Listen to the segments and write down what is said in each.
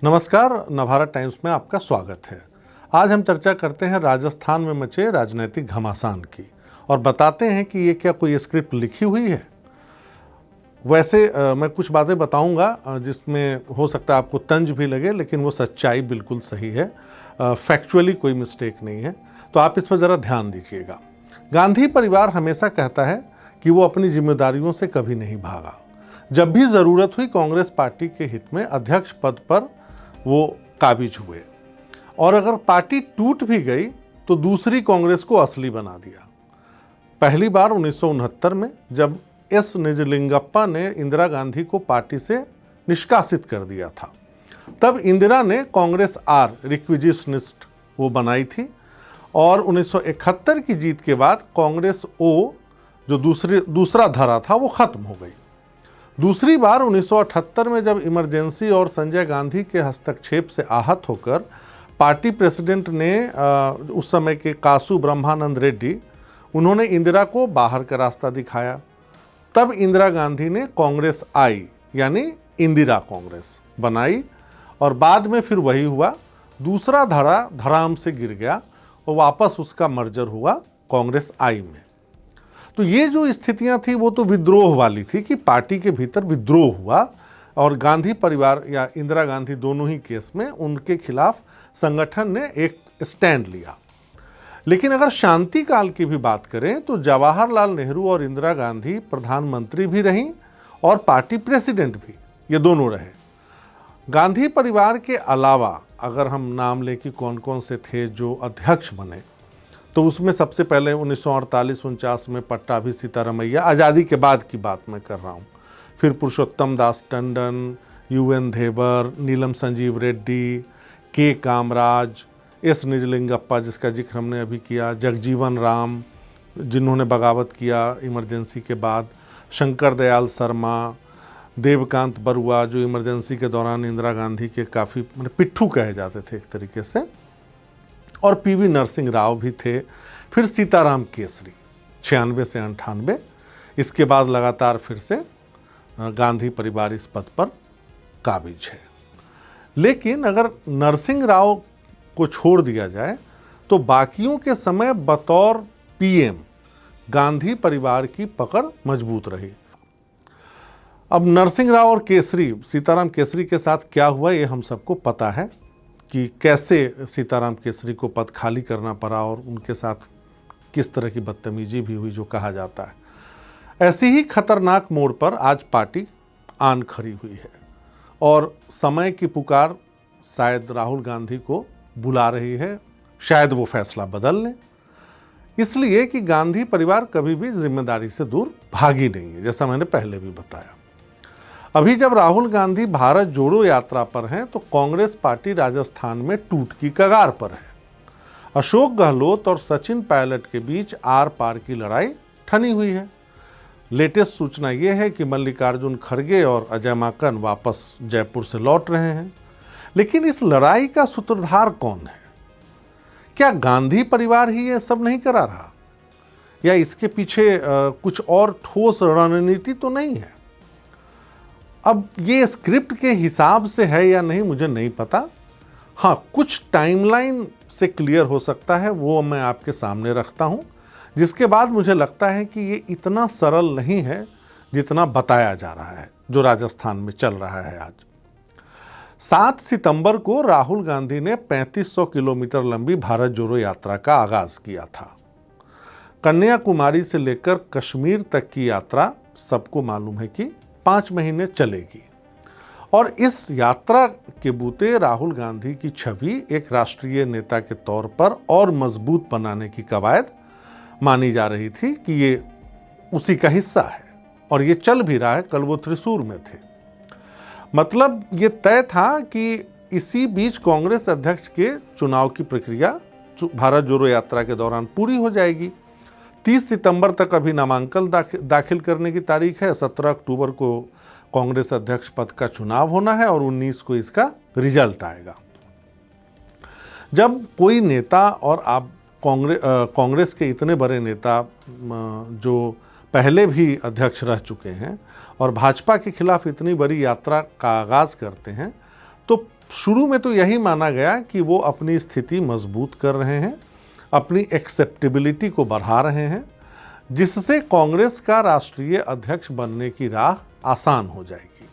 नमस्कार, नवभारत टाइम्स में आपका स्वागत है। आज हम चर्चा करते हैं राजस्थान में मचे राजनीतिक घमासान की और बताते हैं कि ये क्या कोई स्क्रिप्ट लिखी हुई है। वैसे मैं कुछ बातें बताऊंगा जिसमें हो सकता है आपको तंज भी लगे, लेकिन वो सच्चाई बिल्कुल सही है। फैक्चुअली कोई मिस्टेक नहीं है, तो आप इस पर ज़रा ध्यान दीजिएगा। गांधी परिवार हमेशा कहता है कि वो अपनी जिम्मेदारियों से कभी नहीं भागा। जब भी ज़रूरत हुई कांग्रेस पार्टी के हित में अध्यक्ष पद पर वो काबिज हुए, और अगर पार्टी टूट भी गई तो दूसरी कांग्रेस को असली बना दिया। पहली बार 1969 में जब एस निजलिंगप्पा ने इंदिरा गांधी को पार्टी से निष्कासित कर दिया था, तब इंदिरा ने कांग्रेस आर रिक्विजिशनिस्ट वो बनाई थी, और 1971 की जीत के बाद कांग्रेस ओ जो दूसरा धरा था वो खत्म हो गई। दूसरी बार 1978 में जब इमरजेंसी और संजय गांधी के हस्तक्षेप से आहत होकर पार्टी प्रेसिडेंट ने उस समय के कासु ब्रह्मानंद रेड्डी, उन्होंने इंदिरा को बाहर का रास्ता दिखाया। तब इंदिरा गांधी ने कांग्रेस आई, यानी इंदिरा कांग्रेस बनाई, और बाद में फिर वही हुआ। दूसरा धड़ा धड़ाम से गिर गया और वापस उसका मर्जर हुआ कांग्रेस आई में। तो ये जो स्थितियां थी वो तो विद्रोह वाली थी कि पार्टी के भीतर विद्रोह हुआ, और गांधी परिवार या इंदिरा गांधी दोनों ही केस में उनके खिलाफ संगठन ने एक स्टैंड लिया। लेकिन अगर शांति काल की भी बात करें तो जवाहरलाल नेहरू और इंदिरा गांधी प्रधानमंत्री भी रहीं और पार्टी प्रेसिडेंट भी, ये दोनों रहे। गांधी परिवार के अलावा अगर हम नाम लें कि कौन कौन से थे जो अध्यक्ष बने, तो उसमें सबसे पहले 1948-49 में पट्टाभी सीतारमैया, आज़ादी के बाद की बात मैं कर रहा हूँ। फिर पुरुषोत्तम दास टंडन, UN धेबर, नीलम संजीव रेड्डी, के कामराज, एस निजलिंगप्पा जिसका जिक्र हमने अभी किया, जगजीवन राम जिन्होंने बगावत किया इमरजेंसी के बाद, शंकर दयाल शर्मा, देवकांत बरुआ जो इमरजेंसी के दौरान इंदिरा गांधी के काफ़ी पिट्ठू कहे जाते थे एक तरीके से, और PV नरसिंह राव भी थे। फिर सीताराम केसरी 96 से 98, इसके बाद लगातार फिर से गांधी परिवार इस पद पर काबिज है। लेकिन अगर नरसिंह राव को छोड़ दिया जाए तो बाकियों के समय बतौर PM गांधी परिवार की पकड़ मजबूत रही। अब नरसिंह राव और केसरी, सीताराम केसरी के साथ क्या हुआ ये हम सबको पता है कि कैसे सीताराम केसरी को पद खाली करना पड़ा और उनके साथ किस तरह की बदतमीजी भी हुई जो कहा जाता है। ऐसी ही खतरनाक मोड़ पर आज पार्टी आन खड़ी हुई है, और समय की पुकार शायद राहुल गांधी को बुला रही है। शायद वो फैसला बदल लें, इसलिए कि गांधी परिवार कभी भी जिम्मेदारी से दूर भागी नहीं है, जैसा मैंने पहले भी बताया। अभी जब राहुल गांधी भारत जोड़ो यात्रा पर हैं तो कांग्रेस पार्टी राजस्थान में टूट की कगार पर है। अशोक गहलोत और सचिन पायलट के बीच आर पार की लड़ाई ठनी हुई है। लेटेस्ट सूचना यह है कि मल्लिकार्जुन खड़गे और अजय माकन वापस जयपुर से लौट रहे हैं। लेकिन इस लड़ाई का सूत्रधार कौन है? क्या गांधी परिवार ही ये सब नहीं करा रहा, या इसके पीछे कुछ और ठोस रणनीति तो नहीं है? अब ये स्क्रिप्ट के हिसाब से है या नहीं मुझे नहीं पता। हाँ, कुछ टाइमलाइन से क्लियर हो सकता है, वो मैं आपके सामने रखता हूँ, जिसके बाद मुझे लगता है कि ये इतना सरल नहीं है जितना बताया जा रहा है जो राजस्थान में चल रहा है आज। 7 सितंबर को राहुल गांधी ने 3500 किलोमीटर लंबी भारत जोड़ो यात्रा का आगाज किया था। कन्याकुमारी से लेकर कश्मीर तक की यात्रा सबको मालूम है कि 5 महीने चलेगी, और इस यात्रा के बूते राहुल गांधी की छवि एक राष्ट्रीय नेता के तौर पर और मजबूत बनाने की कवायद मानी जा रही थी कि ये उसी का हिस्सा है, और ये चल भी रहा है। कल वो त्रिशूर में थे। मतलब ये तय था कि इसी बीच कांग्रेस अध्यक्ष के चुनाव की प्रक्रिया भारत जोड़ो यात्रा के दौरान पूरी हो जाएगी। 30 सितंबर तक अभी नामांकन दाखिल करने की तारीख है। 17 अक्टूबर को कांग्रेस अध्यक्ष पद का चुनाव होना है, और 19 को इसका रिजल्ट आएगा। जब कोई नेता, और आप कांग्रेस के इतने बड़े नेता जो पहले भी अध्यक्ष रह चुके हैं और भाजपा के खिलाफ इतनी बड़ी यात्रा का आगाज करते हैं, तो शुरू में तो यही माना गया कि वो अपनी स्थिति मजबूत कर रहे हैं, अपनी एक्सेप्टेबिलिटी को बढ़ा रहे हैं, जिससे कांग्रेस का राष्ट्रीय अध्यक्ष बनने की राह आसान हो जाएगी।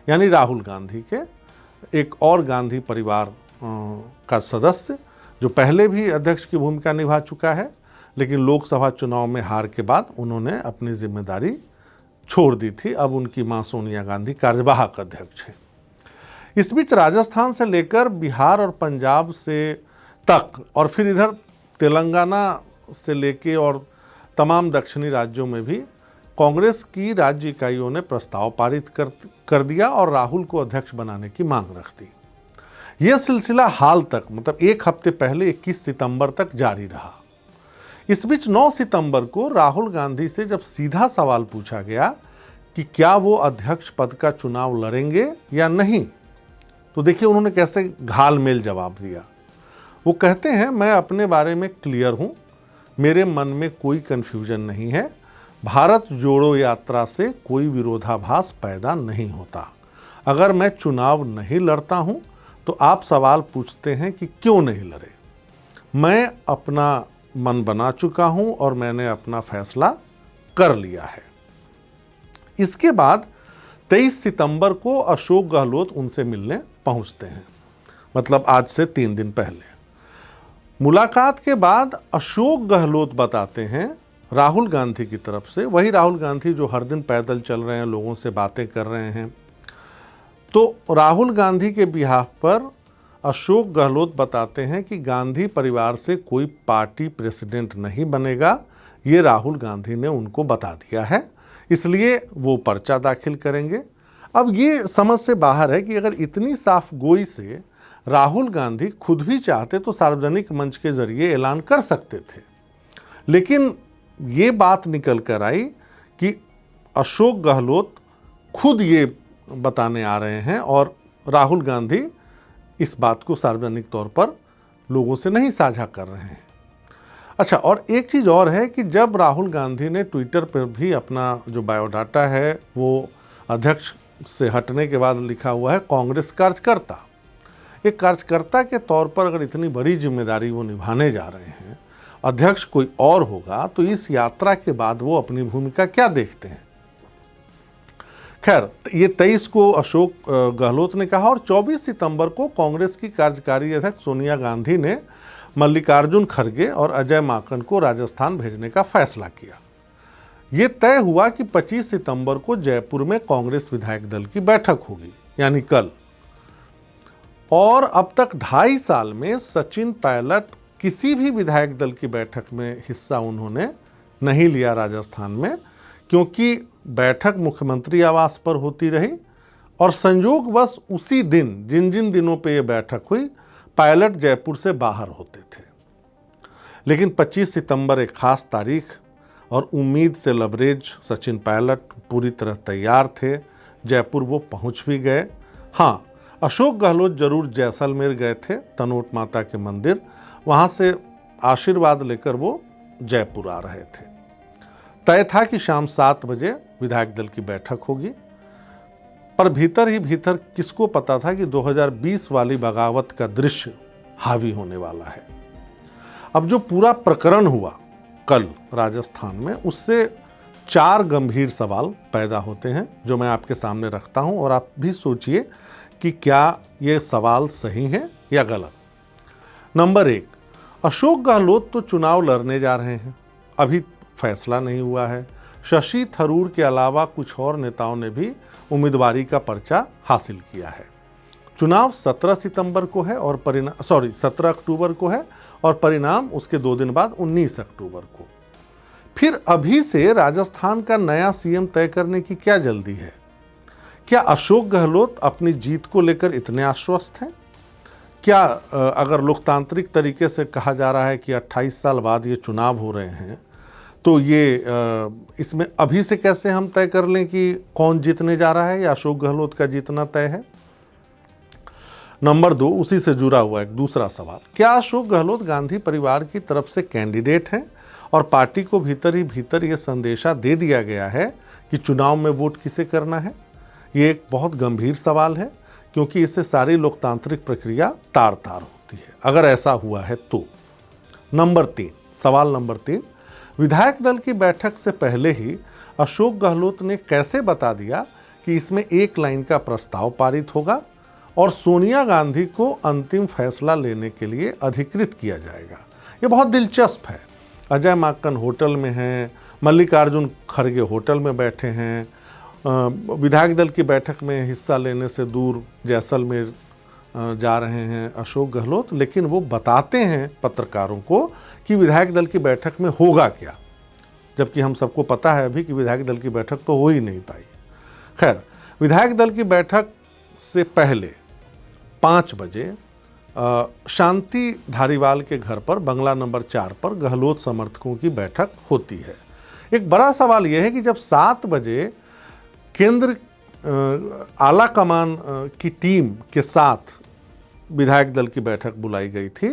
यानी राहुल गांधी के एक और गांधी परिवार का सदस्य जो पहले भी अध्यक्ष की भूमिका निभा चुका है, लेकिन लोकसभा चुनाव में हार के बाद उन्होंने अपनी जिम्मेदारी छोड़ दी थी। अब उनकी मां सोनिया गांधी कार्यवाहक अध्यक्ष हैं। इस बीच राजस्थान से लेकर बिहार और पंजाब से तक और फिर इधर तेलंगाना से लेके और तमाम दक्षिणी राज्यों में भी कांग्रेस की राज्य इकाइयों ने प्रस्ताव पारित कर दिया और राहुल को अध्यक्ष बनाने की मांग रख दी। यह सिलसिला हाल तक मतलब एक हफ्ते पहले 21 सितंबर तक जारी रहा। इस बीच 9 सितंबर को राहुल गांधी से जब सीधा सवाल पूछा गया कि क्या वो अध्यक्ष पद का चुनाव लड़ेंगे या नहीं, तो देखिए उन्होंने कैसे घालमेल जवाब दिया। वो कहते हैं, मैं अपने बारे में क्लियर हूँ, मेरे मन में कोई कन्फ्यूजन नहीं है, भारत जोड़ो यात्रा से कोई विरोधाभास पैदा नहीं होता। अगर मैं चुनाव नहीं लड़ता हूँ तो आप सवाल पूछते हैं कि क्यों नहीं लड़े। मैं अपना मन बना चुका हूँ और मैंने अपना फैसला कर लिया है। इसके बाद 23 सितंबर को अशोक गहलोत उनसे मिलने पहुंचते हैं, मतलब आज से 3 दिन पहले। मुलाकात के बाद अशोक गहलोत बताते हैं राहुल गांधी की तरफ से, वही राहुल गांधी जो हर दिन पैदल चल रहे हैं, लोगों से बातें कर रहे हैं, तो राहुल गांधी के बिहाफ पर अशोक गहलोत बताते हैं कि गांधी परिवार से कोई पार्टी प्रेसिडेंट नहीं बनेगा, ये राहुल गांधी ने उनको बता दिया है, इसलिए वो पर्चा दाखिल करेंगे। अब ये समझ से बाहर है कि अगर इतनी साफ गोई से राहुल गांधी खुद भी चाहते तो सार्वजनिक मंच के जरिए ऐलान कर सकते थे, लेकिन ये बात निकल कर आई कि अशोक गहलोत खुद ये बताने आ रहे हैं और राहुल गांधी इस बात को सार्वजनिक तौर पर लोगों से नहीं साझा कर रहे हैं। अच्छा, और एक चीज़ और है कि जब राहुल गांधी ने ट्विटर पर भी अपना जो बायोडाटा है वो अध्यक्ष से हटने के बाद लिखा हुआ है कांग्रेस कार्यकर्ता, एक कार्यकर्ता के तौर पर अगर इतनी बड़ी जिम्मेदारी वो निभाने जा रहे हैं, अध्यक्ष कोई और होगा, तो इस यात्रा के बाद वो अपनी भूमिका क्या देखते हैं। खैर, ये 23 को अशोक गहलोत ने कहा और 24 सितंबर को कांग्रेस की कार्यकारी अध्यक्ष सोनिया गांधी ने मल्लिकार्जुन खड़गे और अजय माकन को राजस्थान भेजने का फैसला किया। ये तय हुआ कि 25 सितंबर को जयपुर में कांग्रेस विधायक दल की बैठक होगी, यानी कल। और अब तक 2.5 साल में सचिन पायलट किसी भी विधायक दल की बैठक में हिस्सा उन्होंने नहीं लिया राजस्थान में, क्योंकि बैठक मुख्यमंत्री आवास पर होती रही और संयोग बस उसी दिन जिन जिन दिनों पे ये बैठक हुई पायलट जयपुर से बाहर होते थे। लेकिन 25 सितंबर एक खास तारीख और उम्मीद से लबरेज सचिन पायलट पूरी तरह तैयार थे, जयपुर वो पहुंच भी गए। हाँ, अशोक गहलोत जरूर जैसलमेर गए थे, तनोट माता के मंदिर, वहाँ से आशीर्वाद लेकर वो जयपुर आ रहे थे। तय था कि शाम 7 बजे विधायक दल की बैठक होगी, पर भीतर ही भीतर किसको पता था कि 2020 वाली बगावत का दृश्य हावी होने वाला है। अब जो पूरा प्रकरण हुआ कल राजस्थान में, उससे 4 गंभीर सवाल पैदा होते हैं जो मैं आपके सामने रखता हूं और आप भी सोचिए कि क्या ये सवाल सही हैं या गलत। नंबर 1, अशोक गहलोत तो चुनाव लड़ने जा रहे हैं, अभी फैसला नहीं हुआ है। शशि थरूर के अलावा कुछ और नेताओं ने भी उम्मीदवारी का पर्चा हासिल किया है। चुनाव 17 सितंबर को है और 17 अक्टूबर को है और परिणाम उसके 2 दिन बाद 19 अक्टूबर को। फिर अभी से राजस्थान का नया सीएम तय करने की क्या जल्दी है? क्या अशोक गहलोत अपनी जीत को लेकर इतने आश्वस्त हैं? क्या अगर लोकतांत्रिक तरीके से कहा जा रहा है कि 28 साल बाद ये चुनाव हो रहे हैं, तो ये इसमें अभी से कैसे हम तय कर लें कि कौन जीतने जा रहा है या अशोक गहलोत का जीतना तय है? नंबर 2, उसी से जुड़ा हुआ एक दूसरा सवाल, क्या अशोक गहलोत गांधी परिवार की तरफ से कैंडिडेट हैं और पार्टी को भीतर ही भीतर ये संदेशा दे दिया गया है कि चुनाव में वोट किसे करना है? ये एक बहुत गंभीर सवाल है, क्योंकि इससे सारी लोकतांत्रिक प्रक्रिया तार तार होती है, अगर ऐसा हुआ है तो। सवाल नंबर 3, विधायक दल की बैठक से पहले ही अशोक गहलोत ने कैसे बता दिया कि इसमें एक लाइन का प्रस्ताव पारित होगा और सोनिया गांधी को अंतिम फैसला लेने के लिए अधिकृत किया जाएगा? ये बहुत दिलचस्प है। अजय माकन होटल में हैं, मल्लिकार्जुन खड़गे होटल में बैठे हैं, विधायक दल की बैठक में हिस्सा लेने से दूर जैसलमेर जा रहे हैं अशोक गहलोत, लेकिन वो बताते हैं पत्रकारों को कि विधायक दल की बैठक में होगा क्या, जबकि हम सबको पता है अभी कि विधायक दल की बैठक तो हो ही नहीं पाई। खैर, विधायक दल की बैठक से पहले 5 बजे शांति धारीवाल के घर पर बंगला नंबर 4 पर गहलोत समर्थकों की बैठक होती है। एक बड़ा सवाल यह है कि जब 7 बजे केंद्र आला कमान की टीम के साथ विधायक दल की बैठक बुलाई गई थी,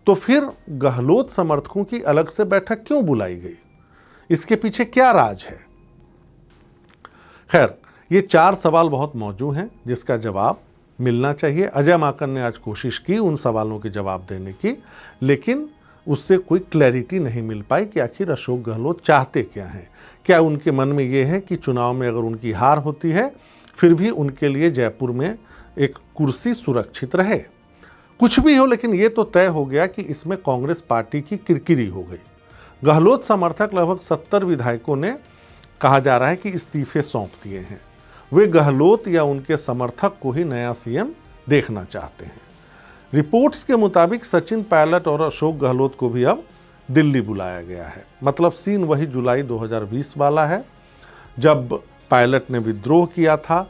तो फिर गहलोत समर्थकों की अलग से बैठक क्यों बुलाई गई? इसके पीछे क्या राज है? खैर, ये 4 सवाल बहुत मौजूद हैं जिसका जवाब मिलना चाहिए। अजय माकन ने आज कोशिश की उन सवालों के जवाब देने की, लेकिन उससे कोई क्लैरिटी नहीं मिल पाई कि आखिर अशोक गहलोत चाहते क्या हैं। क्या उनके मन में ये है कि चुनाव में अगर उनकी हार होती है फिर भी उनके लिए जयपुर में एक कुर्सी सुरक्षित रहे? कुछ भी हो, लेकिन ये तो तय हो गया कि इसमें कांग्रेस पार्टी की किरकिरी हो गई। गहलोत समर्थक लगभग 70 विधायकों ने कहा जा रहा है कि इस्तीफे सौंप दिए हैं। वे गहलोत या उनके समर्थक को ही नया सीएम देखना चाहते हैं। रिपोर्ट्स के मुताबिक सचिन पायलट और अशोक गहलोत को भी अब दिल्ली बुलाया गया है। मतलब सीन वही जुलाई 2020 वाला है, जब पायलट ने विद्रोह किया था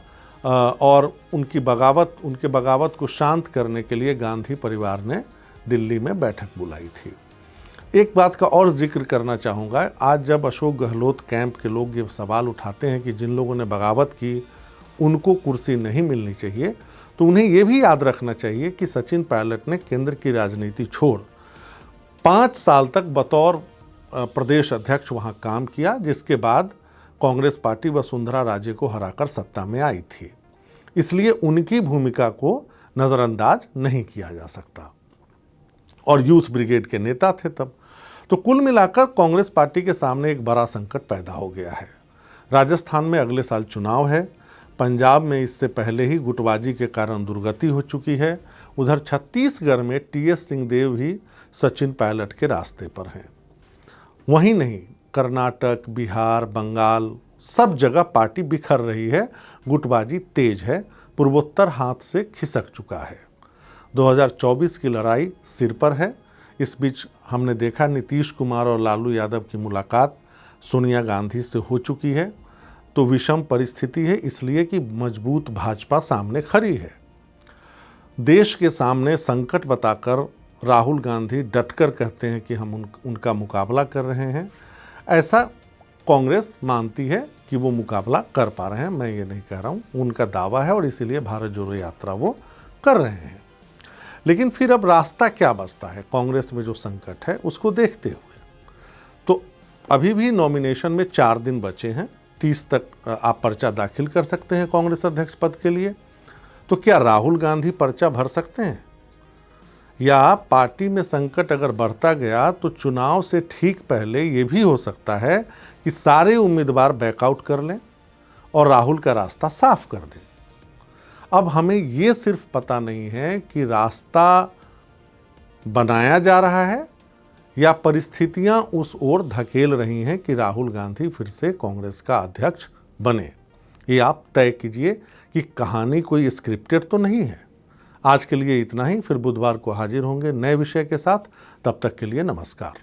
और उनके बगावत को शांत करने के लिए गांधी परिवार ने दिल्ली में बैठक बुलाई थी। एक बात का और जिक्र करना चाहूँगा, आज जब अशोक गहलोत कैंप के लोग ये सवाल उठाते हैं कि जिन लोगों ने बगावत की उनको कुर्सी नहीं मिलनी चाहिए, तो उन्हें ये भी याद रखना चाहिए कि सचिन पायलट ने केंद्र की राजनीति छोड़ 5 साल तक बतौर प्रदेश अध्यक्ष वहाँ काम किया, जिसके बाद कांग्रेस पार्टी वसुंधरा राजे को हराकर सत्ता में आई थी। इसलिए उनकी भूमिका को नज़रअंदाज नहीं किया जा सकता, और यूथ ब्रिगेड के नेता थे तब। तो कुल मिलाकर कांग्रेस पार्टी के सामने एक बड़ा संकट पैदा हो गया है। राजस्थान में अगले साल चुनाव है, पंजाब में इससे पहले ही गुटबाजी के कारण दुर्गति हो चुकी है, उधर छत्तीसगढ़ में टीएस सिंहदेव ही सचिन पायलट के रास्ते पर हैं। वहीं नहीं, कर्नाटक, बिहार, बंगाल, सब जगह पार्टी बिखर रही है, गुटबाजी तेज है, पूर्वोत्तर हाथ से खिसक चुका है। 2024 की लड़ाई सिर पर है। इस बीच हमने देखा नीतीश कुमार और लालू यादव की मुलाकात सोनिया गांधी से हो चुकी है, तो विषम परिस्थिति है, इसलिए कि मजबूत भाजपा सामने खड़ी है। देश के सामने संकट बताकर राहुल गांधी डटकर कहते हैं कि हम उनका मुकाबला कर रहे हैं। ऐसा कांग्रेस मानती है कि वो मुकाबला कर पा रहे हैं, मैं ये नहीं कह रहा हूँ, उनका दावा है और इसीलिए भारत जोड़ो यात्रा वो कर रहे हैं। लेकिन फिर अब रास्ता क्या बचता है कांग्रेस में जो संकट है उसको देखते हुए? तो अभी भी नॉमिनेशन में 4 दिन बचे हैं, 30 तक आप पर्चा दाखिल कर सकते हैं कांग्रेस अध्यक्ष पद के लिए। तो क्या राहुल गांधी पर्चा भर सकते हैं? या पार्टी में संकट अगर बढ़ता गया तो चुनाव से ठीक पहले ये भी हो सकता है कि सारे उम्मीदवार बैकआउट कर लें और राहुल का रास्ता साफ कर दें। अब हमें ये सिर्फ पता नहीं है कि रास्ता बनाया जा रहा है या परिस्थितियां उस ओर धकेल रही हैं कि राहुल गांधी फिर से कांग्रेस का अध्यक्ष बने। ये आप तय कीजिए कि कहानी कोई स्क्रिप्टेड तो नहीं है। आज के लिए इतना ही, फिर बुधवार को हाजिर होंगे नए विषय के साथ। तब तक के लिए नमस्कार।